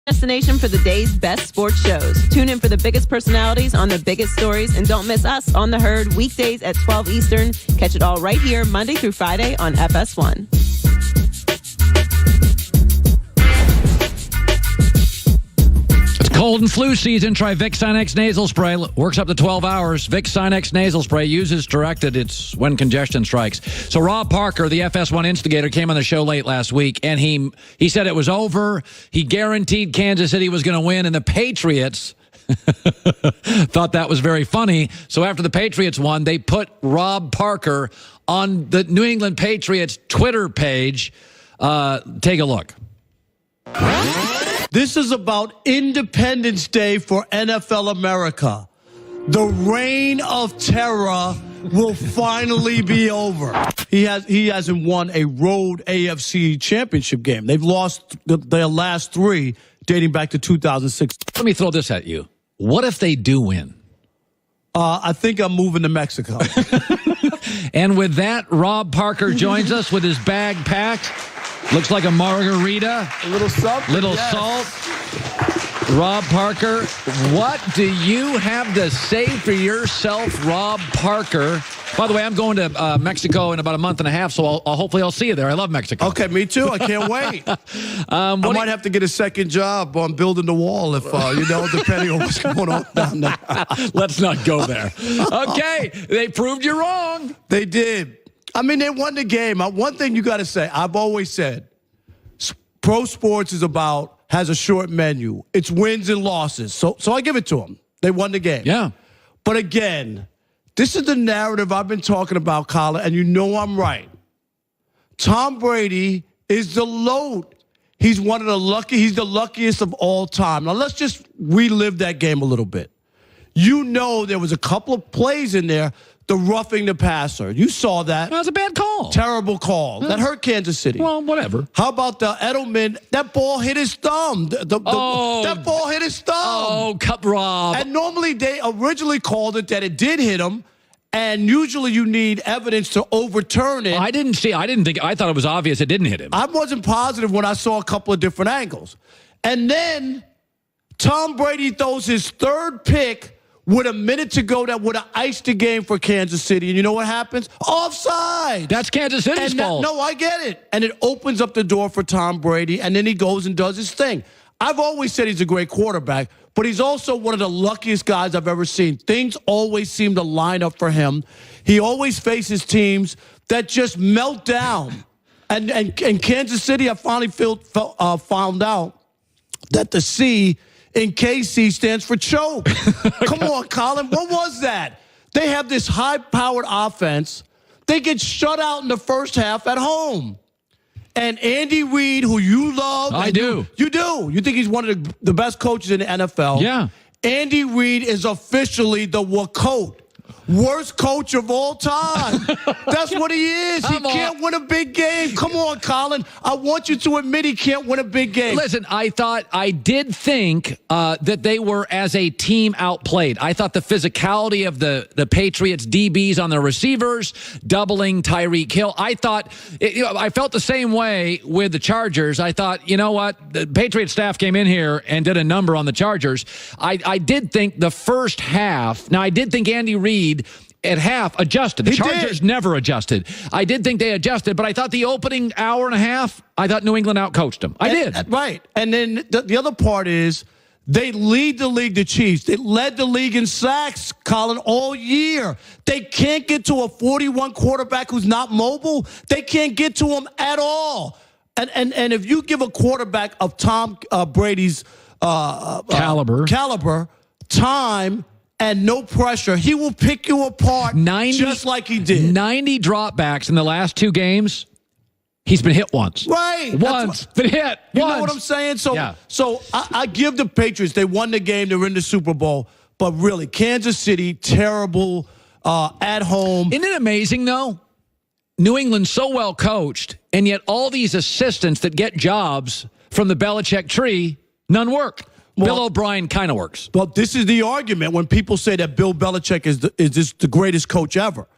Destination for the day's best sports shows. Tune in for the biggest personalities on the biggest stories, and don't miss us on The Herd weekdays at 12 Eastern. Catch it all right here Monday through Friday on FS1. Cold and flu season. Try Vicks Sinex nasal spray. Works up to 12 hours. Vicks Sinex nasal spray. Uses directed. It's when congestion strikes. So Rob Parker, the FS1 instigator, came on the show late last week, and he said it was over. He guaranteed Kansas City was going to win, and the Patriots thought that was very funny. So after the Patriots won, they put Rob Parker on the New England Patriots Twitter page. Take a look. This is about Independence Day for NFL America. The reign of terror will finally be over. He hasn't won a road AFC championship game. They've lost their last three dating back to 2006. Let me throw this at you. What if they do win? I think I'm moving to Mexico. And with that, Rob Parker joins us with his bag packed. Looks like a margarita. A little something. Little salt. Rob Parker, what do you have to say for yourself, Rob Parker? By the way, I'm going to Mexico in about a month and a half, so hopefully I'll see you there. I love Mexico. Okay, me too. I can't wait. I might have to get a second job on building the wall if, depending on what's going on down there. Let's not go there. Okay, they proved you wrong. They did. I mean, they won the game. One thing you got to say, I've always said, pro sports has a short menu. It's wins and losses. So I give it to them. They won the game. Yeah. But again, this is the narrative I've been talking about, Colin, and you know I'm right. Tom Brady is the LOAT. He's he's the luckiest of all time. Now let's just relive that game a little bit. You know there was a couple of plays in there, the roughing the passer. You saw that. That was a bad call. Terrible call. That hurt Kansas City. Well, whatever. How about the Edelman? That ball hit his thumb. That ball hit his thumb. Oh, cut Rob. And normally they originally called it that it did hit him, and usually you need evidence to overturn it. I thought it was obvious it didn't hit him. I wasn't positive when I saw a couple of different angles. And then Tom Brady throws his third pick with a minute to go that would have iced the game for Kansas City. And you know what happens? Offside. That's Kansas City's fault. No, I get it. And it opens up the door for Tom Brady, and then he goes and does his thing. I've always said he's a great quarterback, but he's also one of the luckiest guys I've ever seen. Things always seem to line up for him. He always faces teams that just melt down. And Kansas City, I finally found out that the C in KC stands for choke. Come on, Colin. What was that? They have this high-powered offense. They get shut out in the first half at home. And Andy Reid, who you love. I do. You do. You think he's one of the best coaches in the NFL. Yeah. Andy Reid is officially the WACOT. Worst coach of all time. That's what he is. He can't win a big game. Come on, Colin. I want you to admit he can't win a big game. Listen, I did think that they were, as a team, outplayed. I thought the physicality of the Patriots DBs on their receivers, doubling Tyreek Hill. I thought, I felt the same way with the Chargers. I thought, you know what? The Patriots staff came in here and did a number on the Chargers. I did think the first half, now I did think Andy Reid at half adjusted. The Chargers never adjusted. I did think they adjusted, but I thought the opening hour and a half, I thought New England outcoached them. I did. Right. And then the other part is they lead the league, the Chiefs. They led the league in sacks, Colin, all year. They can't get to a 41 quarterback who's not mobile. They can't get to him at all. And if you give a quarterback of Tom Brady's caliber, time, and no pressure, he will pick you apart just like he did. 90 dropbacks in the last two games. He's been hit once. Right. Once. Been hit. You know what I'm saying? So I give the Patriots, they won the game, they're in the Super Bowl. But really, Kansas City, terrible at home. Isn't it amazing, though? New England's so well coached, and yet all these assistants that get jobs from the Belichick tree, none work. Bill O'Brien kind of works. Well, this is the argument when people say that Bill Belichick is just the greatest coach ever.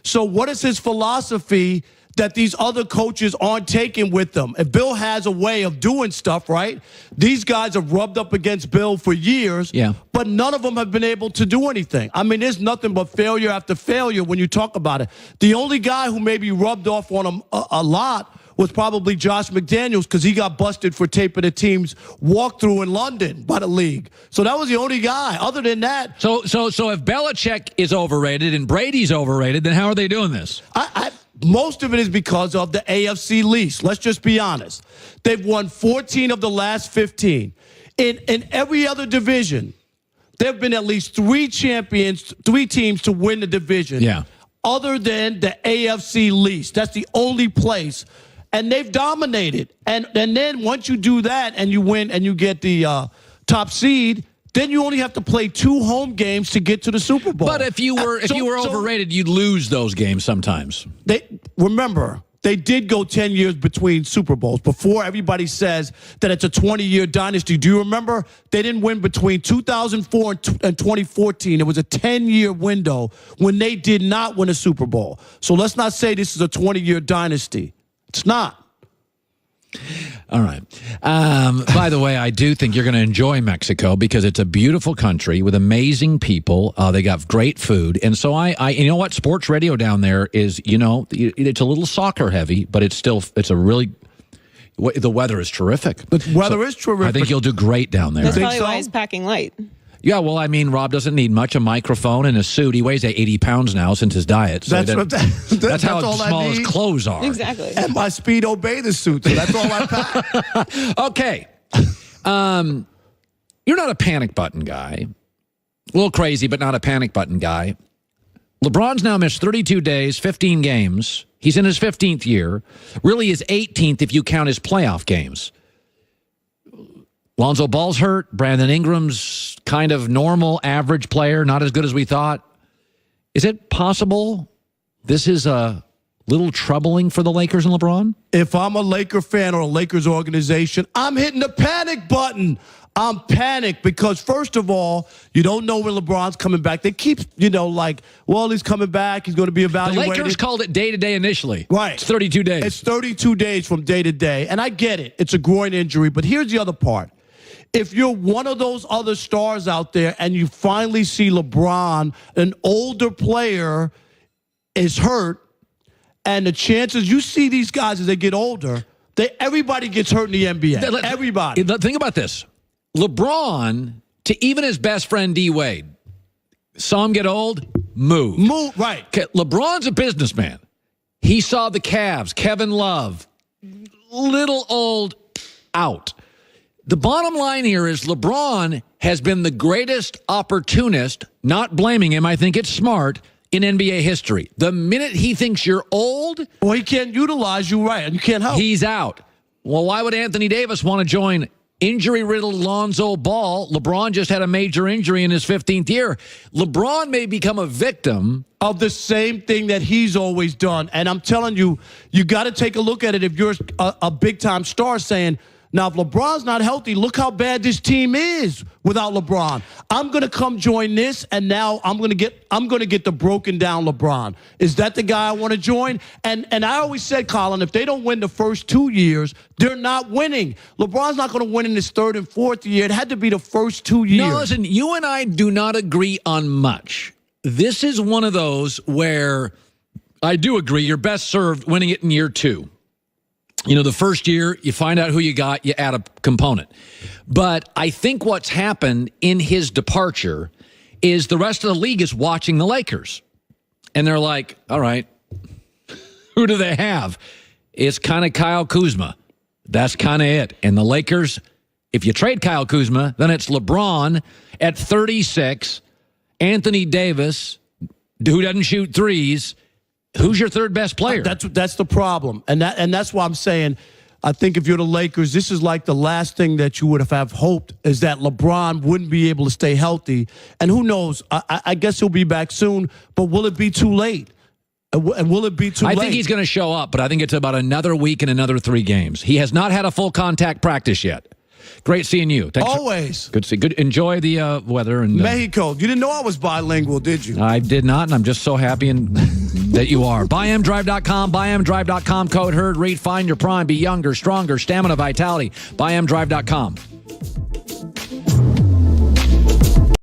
So what is his philosophy that these other coaches aren't taking with them. If Bill has a way of doing stuff, right, these guys have rubbed up against Bill for years, but none of them have been able to do anything. I mean, there's nothing but failure after failure when you talk about it. The only guy who maybe rubbed off on him a lot was probably Josh McDaniels, because he got busted for taping the team's walkthrough in London by the league. So that was the only guy. Other than that. So if Belichick is overrated and Brady's overrated, then how are they doing this? Most of it is because of the AFC lease. Let's just be honest. They've won 14 of the last 15. In every other division, there have been at least 3 champions, 3 teams to win the division. Yeah. Other than the AFC lease. That's the only place. And they've dominated. And then once you do that and you win and you get the top seed, then you only have to play 2 home games to get to the Super Bowl. But if you were overrated, you'd lose those games sometimes. Remember, they did go 10 years between Super Bowls before everybody says that it's a 20-year dynasty. Do you remember? They didn't win between 2004 and 2014. It was a 10-year window when they did not win a Super Bowl. So let's not say this is a 20-year dynasty. It's not. All right. By the way, I do think you're going to enjoy Mexico because it's a beautiful country with amazing people. They got great food. And so you know what? Sports radio down there is, it's a little soccer heavy, but it's a really, the weather is terrific. The weather is terrific. I think you'll do great down there. That's probably why he's packing light. Yeah, well, I mean, Rob doesn't need much, a microphone and a suit. He weighs 80 pounds now since his diet. So that's how small his clothes are. Exactly. And my Speedo bathing suit, so that's all I pack. Okay. You're not a panic button guy. A little crazy, but not a panic button guy. LeBron's now missed 32 days, 15 games. He's in his 15th year. Really his 18th if you count his playoff games. Lonzo Ball's hurt. Brandon Ingram's kind of normal, average player, not as good as we thought. Is it possible this is a little troubling for the Lakers and LeBron? If I'm a Laker fan or a Lakers organization, I'm hitting the panic button. I'm panicked because, first of all, you don't know when LeBron's coming back. They keep, well, he's coming back. He's going to be evaluated. The Lakers called it day-to-day initially. Right. It's 32 days. It's 32 days from day to day. And I get it. It's a groin injury. But here's the other part. If you're one of those other stars out there and you finally see LeBron, an older player, is hurt, and the chances you see these guys as they get older, everybody gets hurt in the NBA. Everybody. Think about this. LeBron, to even his best friend D. Wade, saw him get old, move. Move, right. LeBron's a businessman. He saw the Cavs, Kevin Love, little old, out. The bottom line here is LeBron has been the greatest opportunist, not blaming him, I think it's smart, in NBA history. The minute he thinks you're old... Well, he can't utilize you right, and you can't help. He's out. Well, why would Anthony Davis want to join injury-riddled Lonzo Ball? LeBron just had a major injury in his 15th year. LeBron may become a victim of the same thing that he's always done. And I'm telling you, you got to take a look at it if you're a big-time star saying... Now, if LeBron's not healthy, look how bad this team is without LeBron. I'm going to come join this, and now I'm going to get the broken down LeBron. Is that the guy I want to join? And I always said, Colin, if they don't win the first 2 years, they're not winning. LeBron's not going to win in his 3rd and 4th year. It had to be the first 2 years. No, listen, you and I do not agree on much. This is one of those where I do agree you're best served winning it in year 2. The first year, you find out who you got, you add a component. But I think what's happened in his departure is the rest of the league is watching the Lakers. And they're like, all right, who do they have? It's kind of Kyle Kuzma. That's kind of it. And the Lakers, if you trade Kyle Kuzma, then it's LeBron at 36, Anthony Davis, who doesn't shoot threes. Who's your 3rd best player? That's the problem. And that's why I'm saying I think if you're the Lakers, this is like the last thing that you would have hoped is that LeBron wouldn't be able to stay healthy. And who knows? I guess he'll be back soon, but will it be too late? And will it be too late? I think he's going to show up, but I think it's about another week and another 3 games. He has not had a full contact practice yet. Great seeing you. Thanks. Always. Good to see. Good. Enjoy the weather. And Mexico. You didn't know I was bilingual, did you? I did not, and I'm just so happy that you are. BuyMDrive.com, BuyMDrive.com, code HERD. Read, find your prime, be younger, stronger, stamina, vitality. BuyMDrive.com.